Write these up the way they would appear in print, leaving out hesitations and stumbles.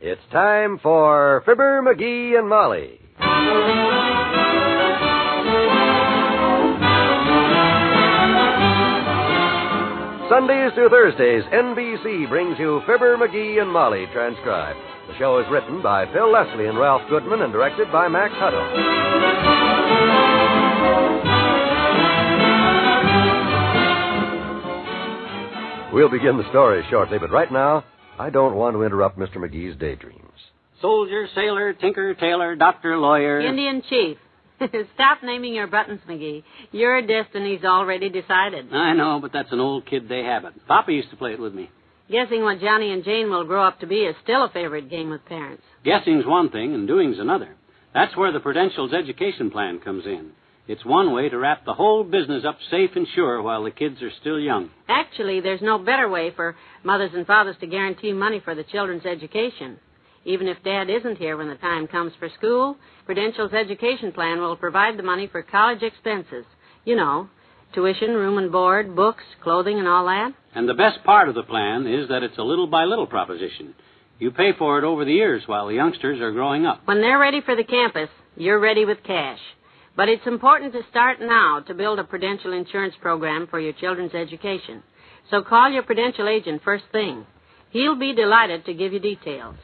It's time for Fibber McGee and Molly. Sundays through Thursdays, NBC brings you Fibber McGee and Molly transcribed. The show is written by Phil Leslie and Ralph Goodman and directed by Max Hutto. We'll begin the story shortly, but right now, I don't want to interrupt Mr. McGee's daydreams. Soldier, sailor, tinker, tailor, doctor, lawyer. Indian chief. Stop naming your buttons, McGee. Your destiny's already decided. I know, but that's an old kid day habit. Papa used to play it with me. Guessing what Johnny and Jane will grow up to be is still a favorite game with parents. Guessing's one thing and doing's another. That's where the Prudential's education plan comes in. It's one way to wrap the whole business up safe and sure while the kids are still young. Actually, there's no better way for mothers and fathers to guarantee money for the children's education. Even if Dad isn't here when the time comes for school, Prudential's education plan will provide the money for college expenses. You know, tuition, room and board, books, clothing, and all that. And the best part of the plan is that it's a little-by-little proposition. You pay for it over the years while the youngsters are growing up. When they're ready for the campus, you're ready with cash. But it's important to start now to build a Prudential insurance program for your children's education. So call your Prudential agent first thing. He'll be delighted to give you details.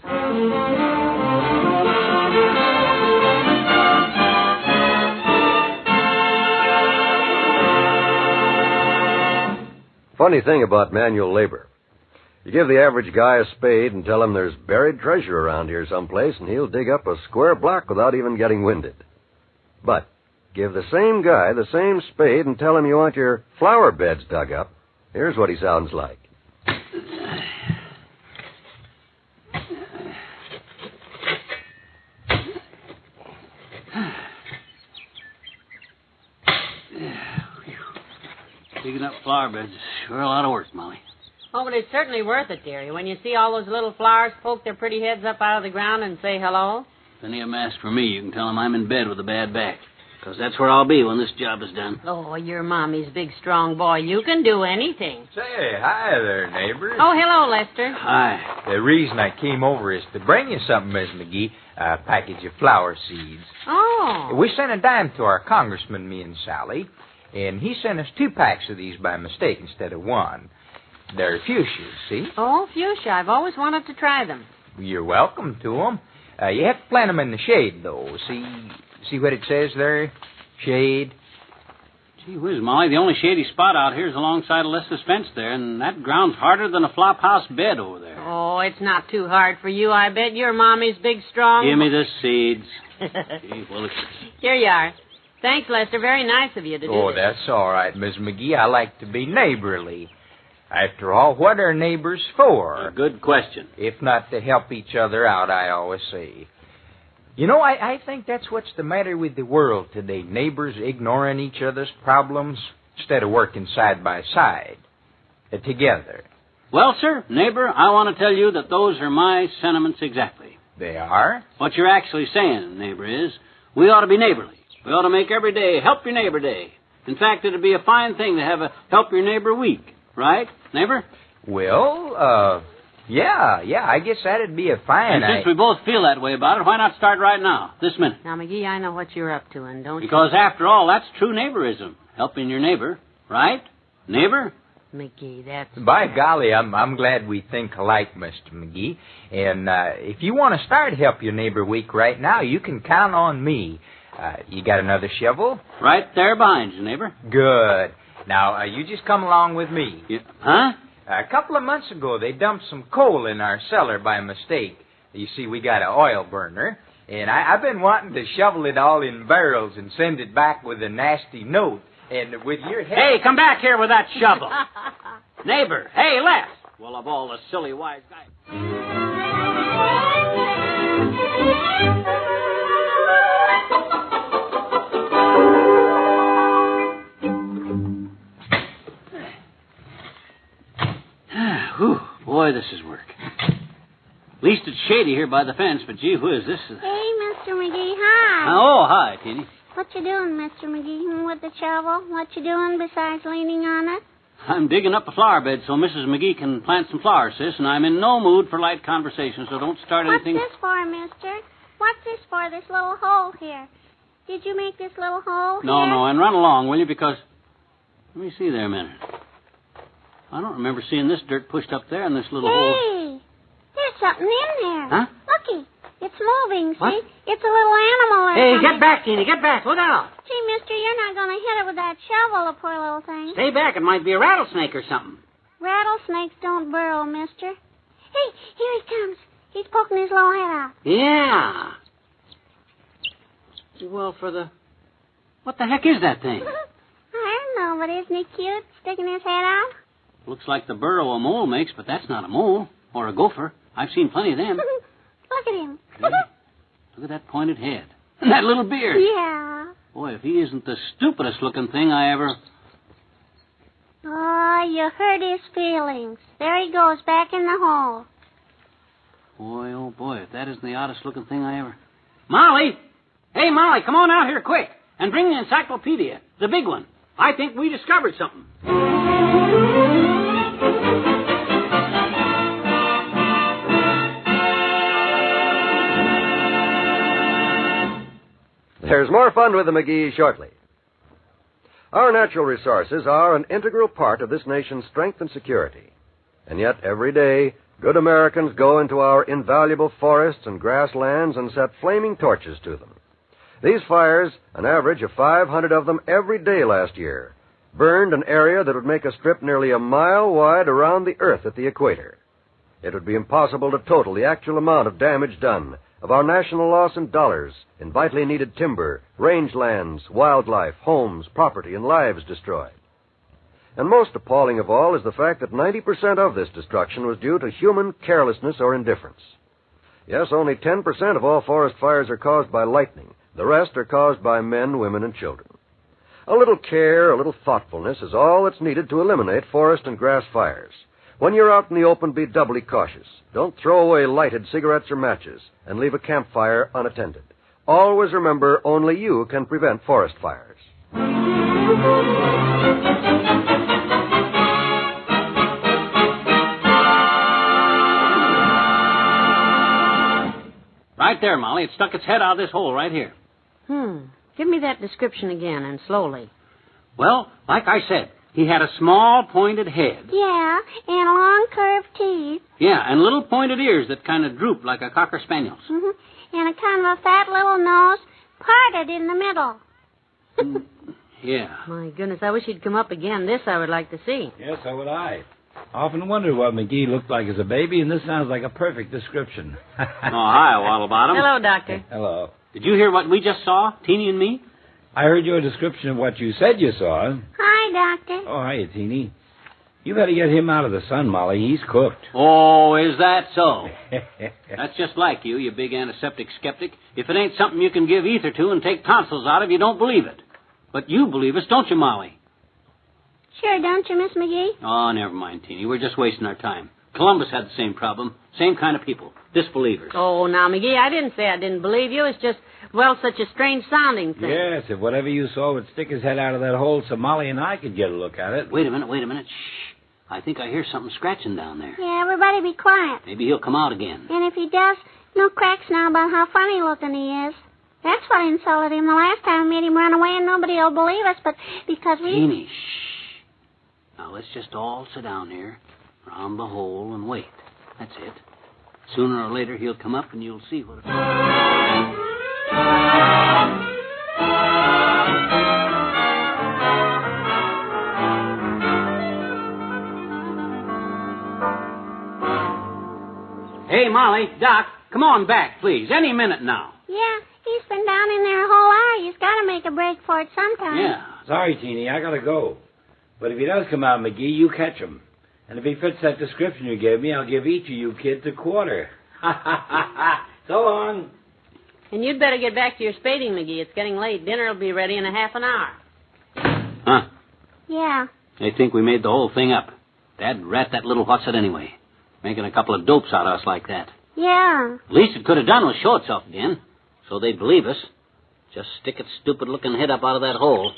Funny thing about manual labor. You give the average guy a spade and tell him there's buried treasure around here someplace, and he'll dig up a square block without even getting winded. But give the same guy the same spade and tell him you want your flower beds dug up. Here's what he sounds like. Digging up flower beds is sure a lot of work, Molly. Oh, but it's certainly worth it, dearie. When you see all those little flowers poke their pretty heads up out of the ground and say hello. If any of them ask for me, you can tell them I'm in bed with a bad back. Because that's where I'll be when this job is done. Oh, you're Mommy's big, strong boy. You can do anything. Say, hi there, neighbors. Oh, hello, Lester. Hi. The reason I came over is to bring you something, Miss McGee, a package of flower seeds. Oh. We sent a dime to our congressman, me and Sally, and he sent us 2 packs of these by mistake instead of 1. They're fuchsias, see? Oh, fuchsia. I've always wanted to try them. You're welcome to them. You have to plant them in the shade, though. See what it says there? Shade. Gee whiz, Molly, the only shady spot out here is alongside Alyssa's fence there, and that ground's harder than a flop house bed over there. Oh, it's not too hard for you, I bet. You're Mommy's big, strong... Give me the seeds. Gee, well, Here you are. Thanks, Lester. Very nice of you to do Oh, this. that's all right, Miss McGee. I like to be neighborly. After all, what are neighbors for? A good question. If not to help each other out, I always say. You know, I think that's what's the matter with the world today. Neighbors ignoring each other's problems instead of working side by side. Together. Well, sir, neighbor, I want to tell you that those are my sentiments exactly. They are? What you're actually saying, neighbor, is we ought to be neighborly. We ought to make every day Help Your Neighbor Day. In fact, it'd be a fine thing to have a Help Your Neighbor Week. Right, neighbor? Well, yeah, I guess that'd be a fine... And since we both feel that way about it, why not start right now, this minute? Now, McGee, I know what you're up to, and don't Because after all, that's true neighborism. Helping your neighbor, right? Neighbor? McGee, that's... By golly, I'm glad we think alike, Mr. McGee. And if you want to start Help Your Neighbor Week right now, you can count on me. You got another shovel? Right there behind you, neighbor. Good. Now, you just come along with me. Huh? A couple of months ago, they dumped some coal in our cellar by mistake. You see, we got an oil burner, and I've been wanting to shovel it all in barrels and send it back with a nasty note. And with your help... Hey, come back here with that shovel. Neighbor, hey, Les. Well, of all the silly wise guys... Whew, boy, this is work. At least it's shady here by the fence, but gee whiz, this is... Hey, Mr. McGee, hi. Oh, hi, Teeny. What you doing, Mr. McGee, with the shovel? What you doing besides leaning on it? I'm digging up a flower bed so Mrs. McGee can plant some flowers, sis, and I'm in no mood for light conversation, so don't start anything. What's this for, mister? What's this for, this little hole here? Did you make this little hole here? No, and run along, will you, because... Let me see there a minute. I don't remember seeing this dirt pushed up there in this little hole. Hey, there's something in there. Huh? Looky, it's moving, see? What? It's a little animal or Hey, something. get back, Teeny, get back. Look out. Gee, mister, you're not going to hit it with that shovel, the poor little thing. Stay back. It might be a rattlesnake or something. Rattlesnakes don't burrow, mister. Hey, here he comes. He's poking his little head out. Yeah. Well, for the... What the heck is that thing? I don't know, but isn't he cute, sticking his head out? Looks like the burrow a mole makes, but that's not a mole. Or a gopher. I've seen plenty of them. Look at him. Yeah. Look at that pointed head. And that little beard. Yeah. Boy, if he isn't the stupidest looking thing I ever... Oh, you hurt his feelings. There he goes, back in the hole. Boy, oh boy, if that isn't the oddest looking thing I ever... Molly! Hey, Molly, come on out here quick. And bring the encyclopedia. The big one. I think we discovered something. There's more fun with the McGee shortly. Our natural resources are an integral part of this nation's strength and security. And yet, every day, good Americans go into our invaluable forests and grasslands and set flaming torches to them. These fires, an average of 500 of them every day last year, burned an area that would make a strip nearly a mile wide around the Earth at the equator. It would be impossible to total the actual amount of damage done, of our national loss in dollars, in vitally needed timber, rangelands, wildlife, homes, property, and lives destroyed. And most appalling of all is the fact that 90% of this destruction was due to human carelessness or indifference. Yes, only 10% of all forest fires are caused by lightning. The rest are caused by men, women, and children. A little care, a little thoughtfulness is all that's needed to eliminate forest and grass fires. When you're out in the open, be doubly cautious. Don't throw away lighted cigarettes or matches and leave a campfire unattended. Always remember, only you can prevent forest fires. Right there, Molly. It stuck its head out of this hole right here. Give me that description again, and slowly. Well, like I said, he had a small pointed head. Yeah, and long curved teeth. Yeah, and little pointed ears that kind of droop like a cocker spaniel's. Mm-hmm. And a kind of a fat little nose parted in the middle. Yeah. My goodness, I wish he'd come up again. This I would like to see. Yes, so would I. Often wondered what McGee looked like as a baby, and this sounds like a perfect description. Oh, hi, Waddlebottom. Hello, Doctor. Hello. Did you hear what we just saw, Teeny and me? I heard your description of what you said you saw. Hi, Doctor. Oh, hiya, Teeny. You better get him out of the sun, Molly. He's cooked. Oh, is that so? That's just like you, you big antiseptic skeptic. If it ain't something you can give ether to and take tonsils out of, you don't believe it. But you believe us, don't you, Molly? Sure, don't you, Miss McGee? Oh, never mind, Teeny. We're just wasting our time. Columbus had the same problem. Same kind of people. Disbelievers. Oh, now, McGee, I didn't say I didn't believe you. It's just, well, such a strange-sounding thing. Yes, if whatever you saw would stick his head out of that hole so Molly and I could get a look at it. Wait a minute. Shh. I think I hear something scratching down there. Yeah, everybody be quiet. Maybe he'll come out again. And if he does, no cracks now about how funny looking he is. That's what insulted him the last time we made him run away, and nobody will believe us, but because we... Teeny, shh. Now, let's just all sit down here, around the hole, and wait. That's it. Sooner or later, he'll come up, and you'll see what it is. Hey, Molly, Doc, come on back, please. Any minute now. Yeah, he's been down in there a whole hour. He's got to make a break for it sometime. Yeah. Sorry, Teeny, I gotta go. But if he does come out, McGee, you catch him. And if he fits that description you gave me, I'll give each of you kids a quarter. So long. And you'd better get back to your spading, McGee. It's getting late. Dinner will be ready in a half an hour. Huh? Yeah. They think we made the whole thing up. Dad rat that little what's-it anyway. Making a couple of dopes out of us like that. Yeah. Least it could have done was show itself again. So they'd believe us. Just stick its stupid-looking head up out of that hole.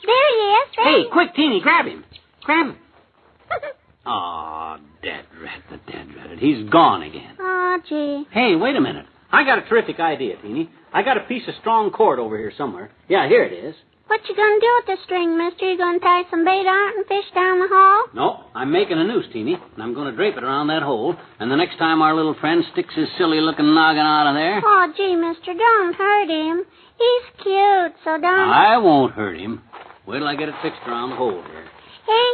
There he is. Hey, quick, Teeny, grab him. Grab him. Aw, dead rat. He's gone again. Oh, gee. Hey, wait a minute. I got a terrific idea, Teeny. I got a piece of strong cord over here somewhere. Yeah, here it is. What you gonna do with the string, mister? You gonna tie some bait on it and fish down the hall? No, I'm making a noose, Teeny, and I'm going to drape it around that hole, and the next time our little friend sticks his silly-looking noggin out of there... Oh, gee, mister, don't hurt him. He's cute, so don't... I won't hurt him. Wait till I get it fixed around the hole here. Hey,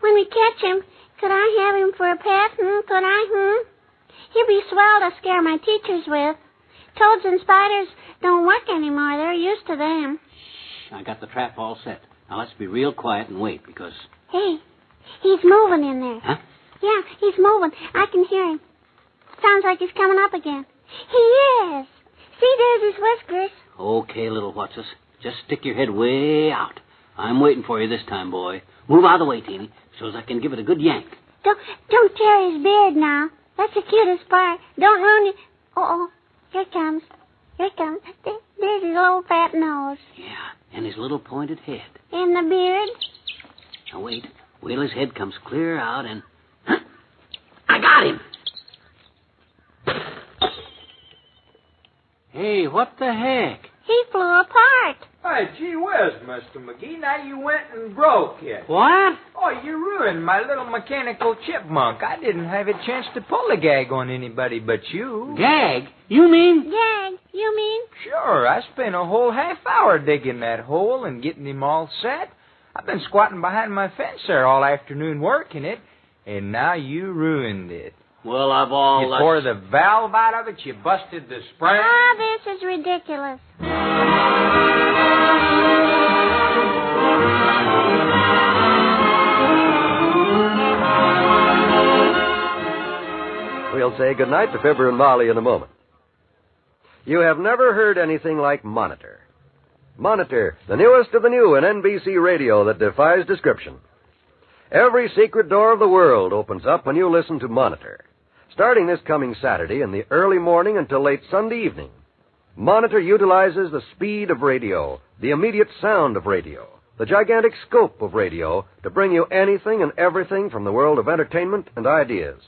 when we catch him, could I have him for a pet? Could I, He'd be swell to scare my teachers with. Toads and spiders don't work anymore. They're used to them. I got the trap all set. Now let's be real quiet and wait, because... Hey, he's moving in there. Huh? Yeah, he's moving. I can hear him. Sounds like he's coming up again. He is. See, there's his whiskers. Okay, little whatsus. Just stick your head way out. I'm waiting for you this time, boy. Move out of the way, Teeny, so as I can give it a good yank. Don't tear his beard now. That's the cutest part. Don't ruin it. Uh-oh. Here it comes. Here it comes. There's his little fat nose. Yeah, and his little pointed head. And the beard. Now wait till his head comes clear out and... Huh? I got him! Hey, what the heck? He flew apart. Hey, gee whiz, Mr. McGee. Now you went and broke it. What? Oh, you ruined my little mechanical chipmunk. I didn't have a chance to pull a gag on anybody but you. Gag? You mean? Gag, you mean? Sure, I spent a whole half hour digging that hole and getting him all set. I've been squatting behind my fence there all afternoon working it, and now you ruined it. Well, of all... You tore the valve out of it, you busted the spring. Ah, this is ridiculous. We'll say goodnight to Fibber and Molly in a moment. You have never heard anything like Monitor. Monitor, the newest of the new in NBC radio that defies description. Every secret door of the world opens up when you listen to Monitor. Starting this coming Saturday in the early morning until late Sunday evening, Monitor utilizes the speed of radio, the immediate sound of radio, the gigantic scope of radio to bring you anything and everything from the world of entertainment and ideas.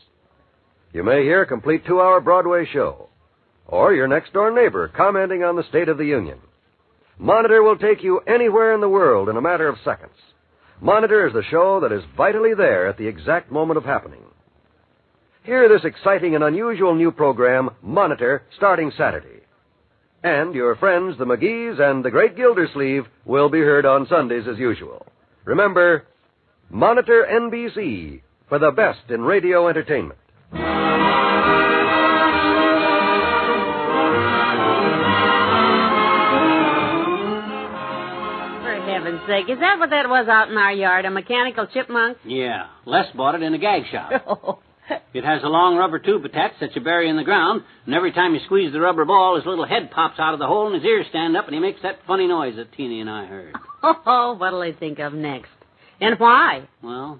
You may hear a complete 2-hour Broadway show, or your next-door neighbor commenting on the State of the Union. Monitor will take you anywhere in the world in a matter of seconds. Monitor is the show that is vitally there at the exact moment of happening. Hear this exciting and unusual new program, Monitor, starting Saturday. And your friends, the McGees and the Great Gildersleeve, will be heard on Sundays as usual. Remember, Monitor NBC for the best in radio entertainment. For heaven's sake, is that what that was out in our yard, a mechanical chipmunk? Yeah, Les bought it in a gag shop. It has a long rubber tube attached that you bury in the ground, and every time you squeeze the rubber ball, his little head pops out of the hole and his ears stand up, and he makes that funny noise that Teeny and I heard. Oh, what'll they think of next? And why? Well,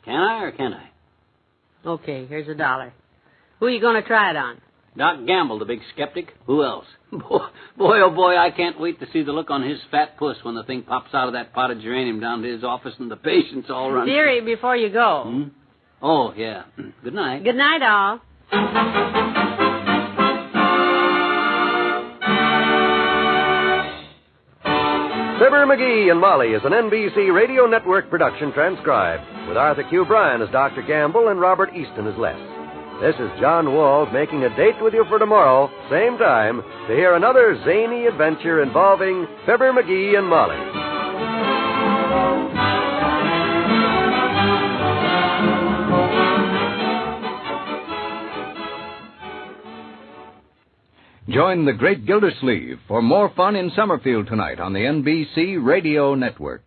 can I or can't I? Okay, here's $1. Who are you going to try it on? Doc Gamble, the big skeptic. Who else? Boy, oh boy, I can't wait to see the look on his fat puss when the thing pops out of that potted geranium down to his office and the patients all run. Dearie, before you go. Hmm? Oh, yeah. Good night. Good night, all. Fibber McGee and Molly is an NBC Radio Network production transcribed, with Arthur Q. Bryan as Dr. Gamble and Robert Easton as Les. This is John Wald making a date with you for tomorrow, same time, to hear another zany adventure involving Fibber McGee and Molly. Join the Great Gildersleeve for more fun in Summerfield tonight on the NBC Radio Network.